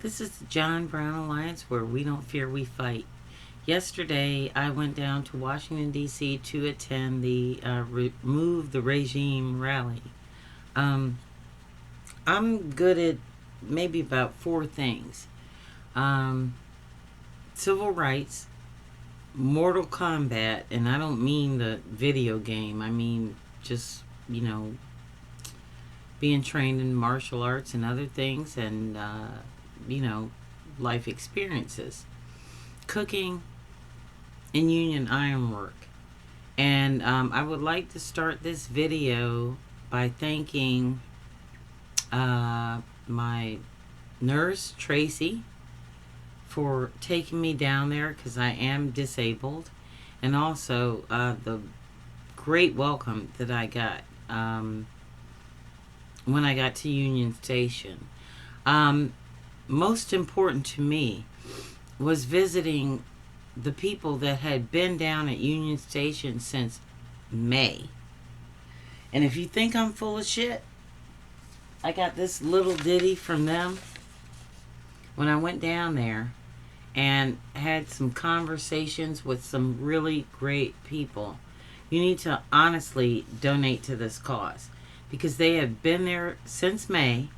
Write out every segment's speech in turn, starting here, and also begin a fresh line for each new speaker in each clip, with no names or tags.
This is the John Brown Alliance, where we don't fear, we fight. Yesterday, I went down to Washington, D.C. to attend the Remove the Regime rally. Um, I'm good at maybe about four things: um, civil rights, Mortal Kombat, and I don't mean the video game, I mean just, being trained in martial arts and other things, and, you know, life experiences, cooking, and union ironwork. And I would like to start this video by thanking my nurse, Tracy, for taking me down there because I am disabled, and also the great welcome that I got when I got to Union Station. Um, Most important to me was visiting the people that had been down at Union Station since May. And if you think I'm full of shit, I got this little ditty from them when I went down there and had some conversations with some really great people. You need to honestly donate to this cause because they have been there since May,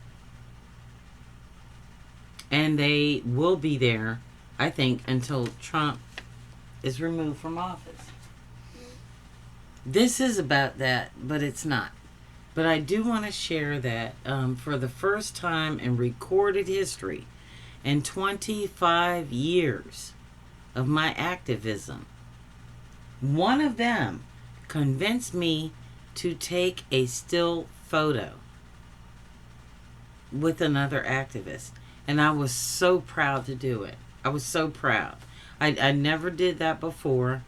and they will be there, I think, until Trump is removed from office. This is about that, but it's not. But I do want to share that for the first time in recorded history, in 25 years of my activism, one of them convinced me to take a still photo with another activist. And I was so proud to do it. I was so proud. I never did that before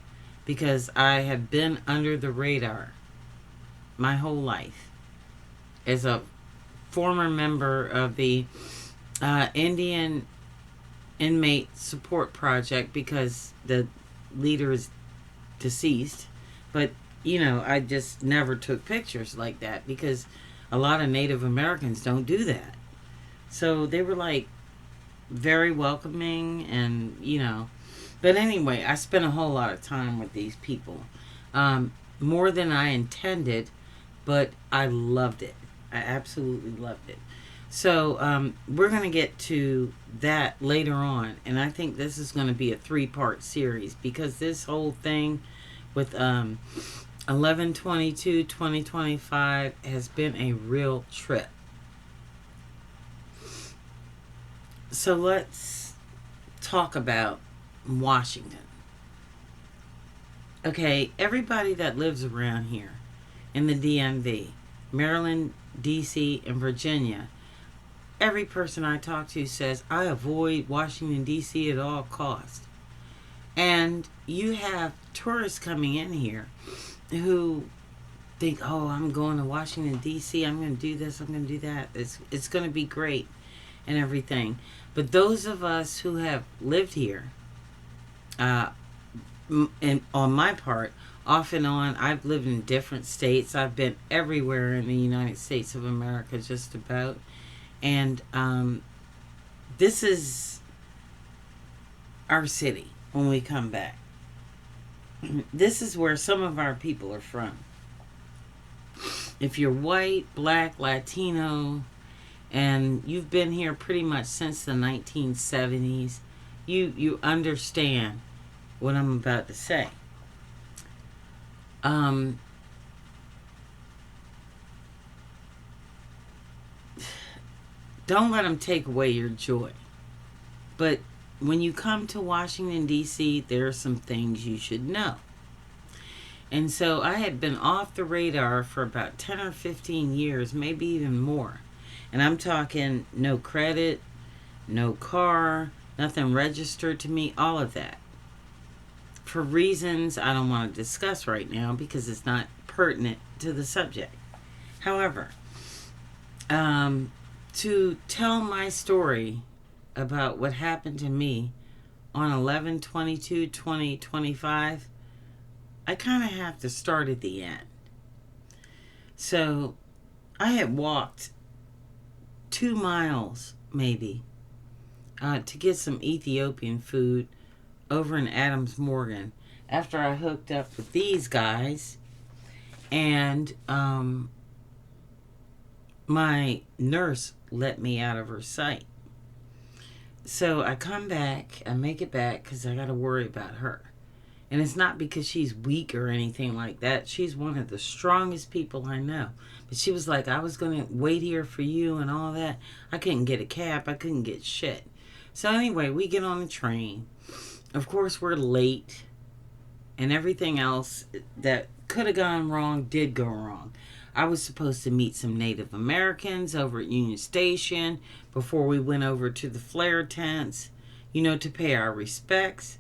because I have been under the radar my whole life as a former member of the Indian Inmate Support Project, because the leader is deceased. But, I just never took pictures like that because a lot of Native Americans don't do that. So they were like very welcoming, and. But anyway, I spent a whole lot of time with these people. More than I intended, but I loved it. I absolutely loved it. So we're going to get to that later on. And I think this is going to be a 3-part series because this whole thing with 11/22/2025 has been a real trip. So let's talk about Washington. Okay, everybody that lives around here in the DMV, Maryland, DC, and Virginia, every person I talk to says, I avoid Washington, DC at all costs. And you have tourists coming in here who think, oh, I'm going to Washington, D.C., I'm going to do this, I'm going to do that. It's going to be great and everything. But those of us who have lived here, and on my part, off and on, I've lived in different states. I've been everywhere in the United States of America, just about. And this is our city when we come back. This is where some of our people are from. If you're white, black, Latino, and you've been here pretty much since the 1970s, you understand what I'm about to say. Don't let them take away your joy. But when you come to Washington, D.C., there are some things you should know. And so I had been off the radar for about 10 or 15 years, maybe even more. And I'm talking no credit, no car, nothing registered to me, all of that. For reasons I don't want to discuss right now because it's not pertinent to the subject. However, to tell my story about what happened to me on 11/22/2025, I kind of have to start at the end. So I had walked 2 miles maybe to get some Ethiopian food over in Adams Morgan after I hooked up with these guys. And my nurse let me out of her sight. So I come back, I make it back because I got to worry about her. And it's not because she's weak or anything like that. She's one of the strongest people I know. But she was like, I was going to wait here for you and all that. I couldn't get a cab. I couldn't get shit. So anyway, we get on the train. Of course, we're late. And everything else that could have gone wrong did go wrong. I was supposed to meet some Native Americans over at Union Station before we went over to the flare tents, to pay our respects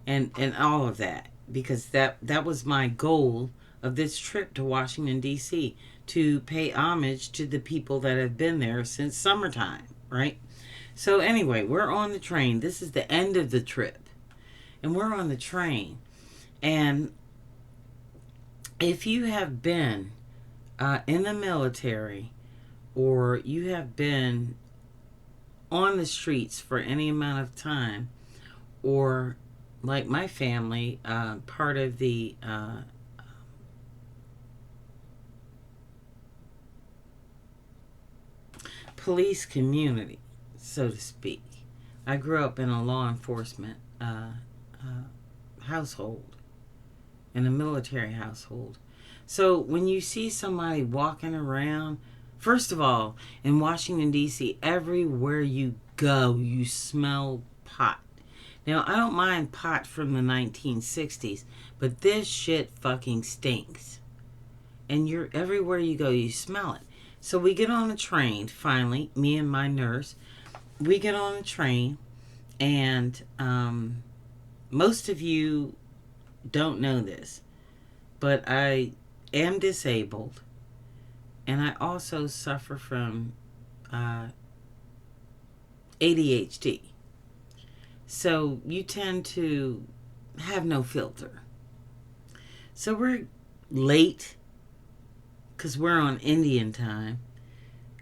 and all of that. Because that was my goal of this trip to Washington, D.C., to pay homage to the people that have been there since summertime, right? So anyway, we're on the train. This is the end of the trip. And we're on the train. And if you have been in the military, or you have been on the streets for any amount of time, or like my family, part of the police community, so to speak. I grew up in a law enforcement household, in a military household. So when you see somebody walking around, first of all, in Washington, D.C., everywhere you go, you smell pot. Now, I don't mind pot from the 1960s, but this shit fucking stinks. And everywhere you go, you smell it. So we get on the train, finally, me and my nurse. We get on the train, and most of you don't know this, but I am disabled, and I also suffer from ADHD. So you tend to have no filter. So we're late because we're on Indian time,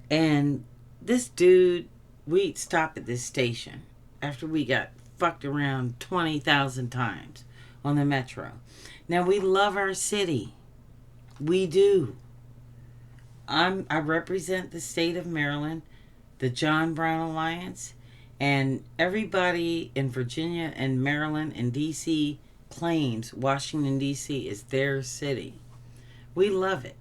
and this dude, we stopped at this station after we got fucked around 20,000 times on the metro. Now, we love our city. We do. I represent the state of Maryland, the John Brown Alliance, and everybody in Virginia and Maryland and D.C. claims Washington, D.C. is their city. We love it.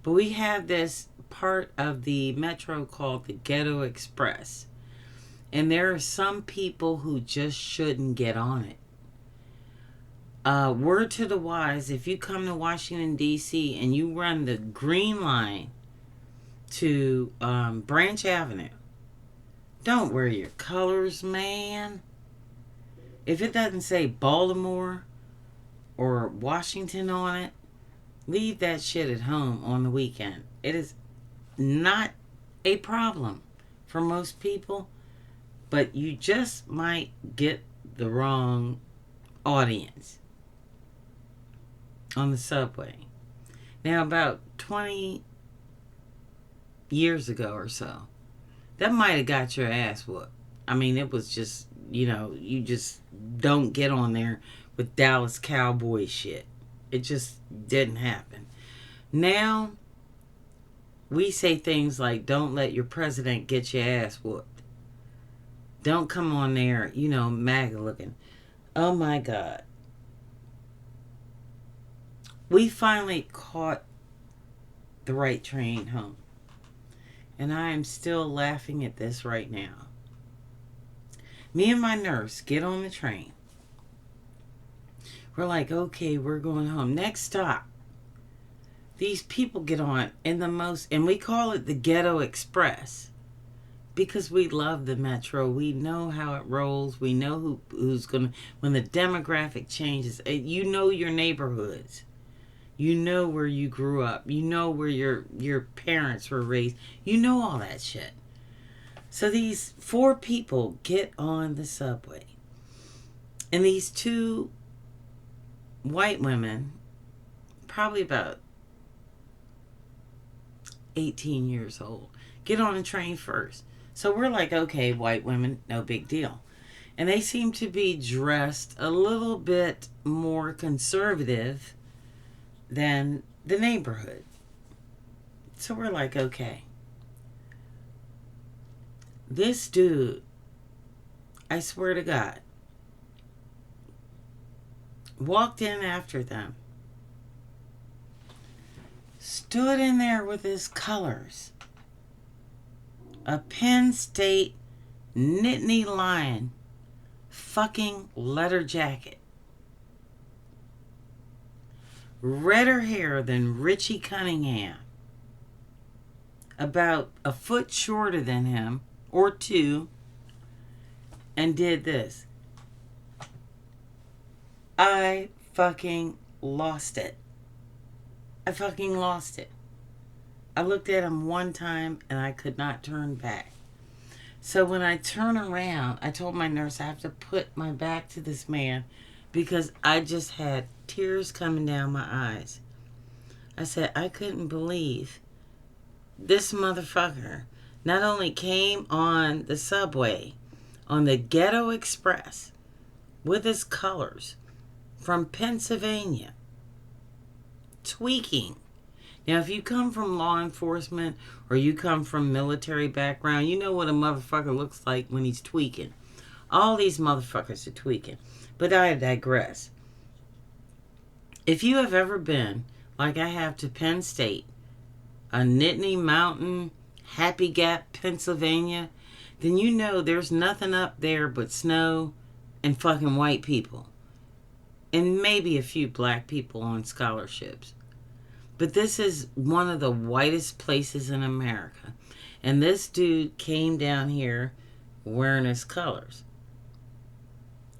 But we have this part of the metro called the Ghetto Express. And there are some people who just shouldn't get on it. Word to the wise, if you come to Washington, D.C. and you run the green line to Branch Avenue, don't wear your colors, man. If it doesn't say Baltimore or Washington on it, leave that shit at home on the weekend. It is not a problem for most people, but you just might get the wrong audience on the subway. Now, about 20 years ago or so, that might have got your ass whooped. I mean, it was just, you just don't get on there with Dallas Cowboy shit. It just didn't happen. Now, we say things like, don't let your president get your ass whooped. Don't come on there, MAGA looking. Oh my God. We finally caught the right train home. And I am still laughing at this right now. Me and my nurse get on the train. We're like, okay, we're going home. Next stop. These people get on and we call it the Ghetto Express. Because we love the metro. We know how it rolls. We know who's going to, when the demographic changes, you know your neighborhoods. You know where you grew up. You know where your parents were raised. You know all that shit. So these 4 people get on the subway. And these 2 white women, probably about 18 years old, get on the train first. So we're like, okay, white women, no big deal. And they seem to be dressed a little bit more conservative than the neighborhood. So we're like, okay. This dude, I swear to God, walked in after them, stood in there with his colors, a Penn State Nittany Lion fucking leather jacket, redder hair than Richie Cunningham, about a foot shorter than him, or two, and did this. I fucking lost it. I fucking lost it. I looked at him one time and I could not turn back. So when I turn around, I told my nurse I have to put my back to this man because I just had tears coming down my eyes. I said, I couldn't believe this motherfucker not only came on the subway, on the Ghetto Express, with his colors from Pennsylvania, tweaking. Now, if you come from law enforcement or you come from military background, you know what a motherfucker looks like when he's tweaking. All these motherfuckers are tweaking. But I digress. If you have ever been, like I have, to Penn State, a Nittany Mountain, Happy Gap, Pennsylvania, then you know there's nothing up there but snow and fucking white people. And maybe a few black people on scholarships. But this is one of the whitest places in America. And this dude came down here wearing his colors.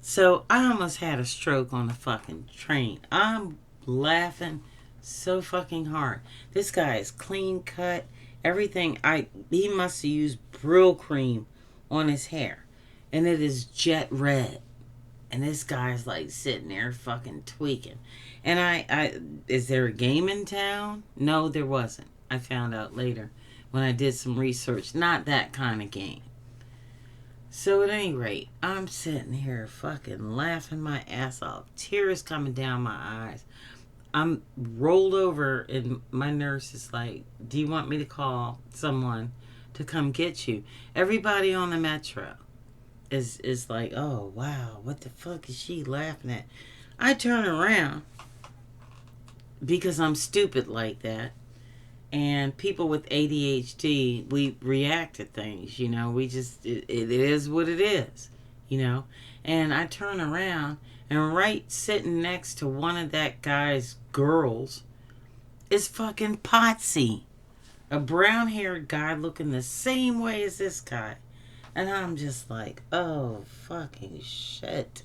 So I almost had a stroke on the fucking train. I'm laughing so fucking hard. This guy is clean cut. Everything. He must have used Brill cream on his hair. And it is jet red. And this guy's like sitting there fucking tweaking. And is there a game in town? No, there wasn't. I found out later when I did some research. Not that kind of game. So at any rate, I'm sitting here fucking laughing my ass off. Tears coming down my eyes. I'm rolled over and my nurse is like, do you want me to call someone to come get you? Everybody on the metro is like, oh, wow, what the fuck is she laughing at? I turn around because I'm stupid like that. And people with ADHD, we react to things, you know. We just, it is what it is, you know. And I turn around, and right sitting next to one of that guy's girls is fucking Potsy. A brown-haired guy looking the same way as this guy. And I'm just like, oh, fucking shit.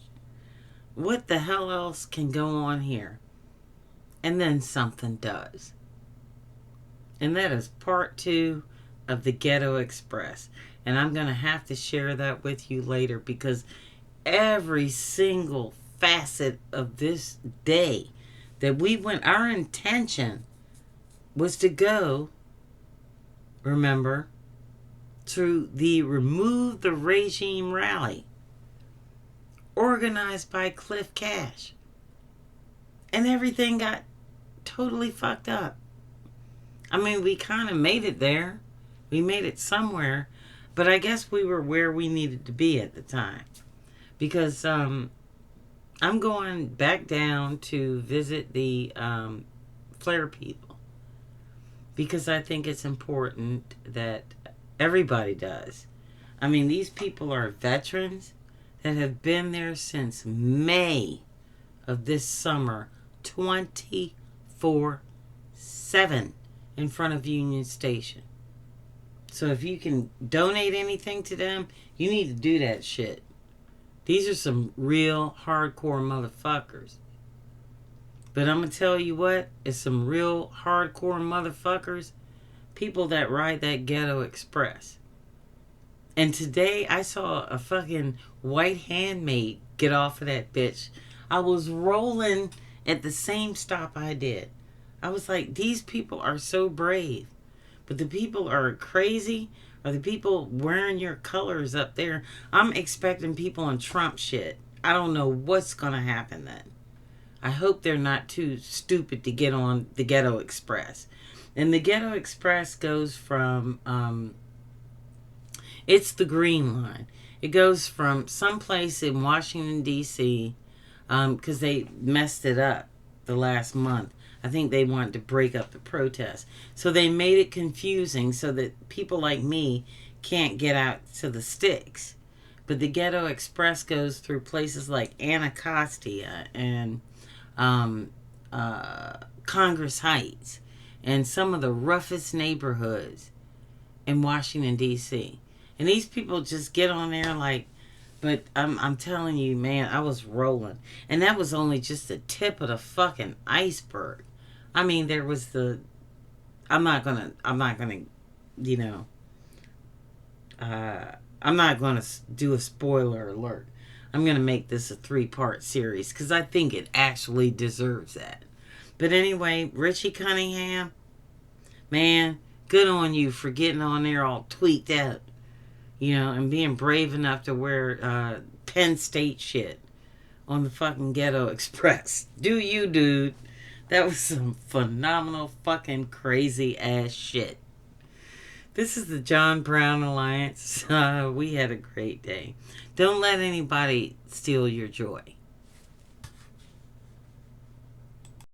What the hell else can go on here? And then something does. And that is part 2 of the Ghetto Express. And I'm going to have to share that with you later because every single facet of this day that we went, our intention was to go, remember, to the Remove the Regime rally organized by Cliff Cash. And everything got totally fucked up. I mean, we kind of made it there. We made it somewhere. But I guess we were where we needed to be at the time. Because I'm going back down to visit the Flair people. Because I think it's important that everybody does. I mean, these people are veterans that have been there since May of this summer, 24/7 in front of Union Station. So if you can donate anything to them, you need to do that shit. These are some real hardcore motherfuckers. But I'm going to tell you what, it's some real hardcore motherfuckers, people that ride that Ghetto Express. And today I saw a fucking white handmaid get off of that bitch. I was rolling at the same stop I did. I was like, these people are so brave. But the people are crazy Are the people wearing your colors up there? I'm expecting people on Trump shit. I don't know what's going to happen then. I hope they're not too stupid to get on the Ghetto Express. And the Ghetto Express goes from, it's the Green Line. It goes from someplace in Washington, D.C., because they messed it up the last month. I think they wanted to break up the protest. So they made it confusing so that people like me can't get out to the sticks. But the Ghetto Express goes through places like Anacostia and um, Congress Heights and some of the roughest neighborhoods in Washington, D.C. And these people just get on there like, but I'm telling you, man, I was rolling. And that was only just the tip of the fucking iceberg. I mean, there was I'm not gonna, you know, I'm not gonna do a spoiler alert. I'm gonna make this a 3-part series because I think it actually deserves that. But anyway, Richie Cunningham, man, good on you for getting on there all tweaked out, you know, and being brave enough to wear Penn State shit on the fucking Ghetto Express. Do you, dude? That was some phenomenal fucking crazy ass shit. This is the John Brown Alliance. We had a great day. Don't let anybody steal your joy.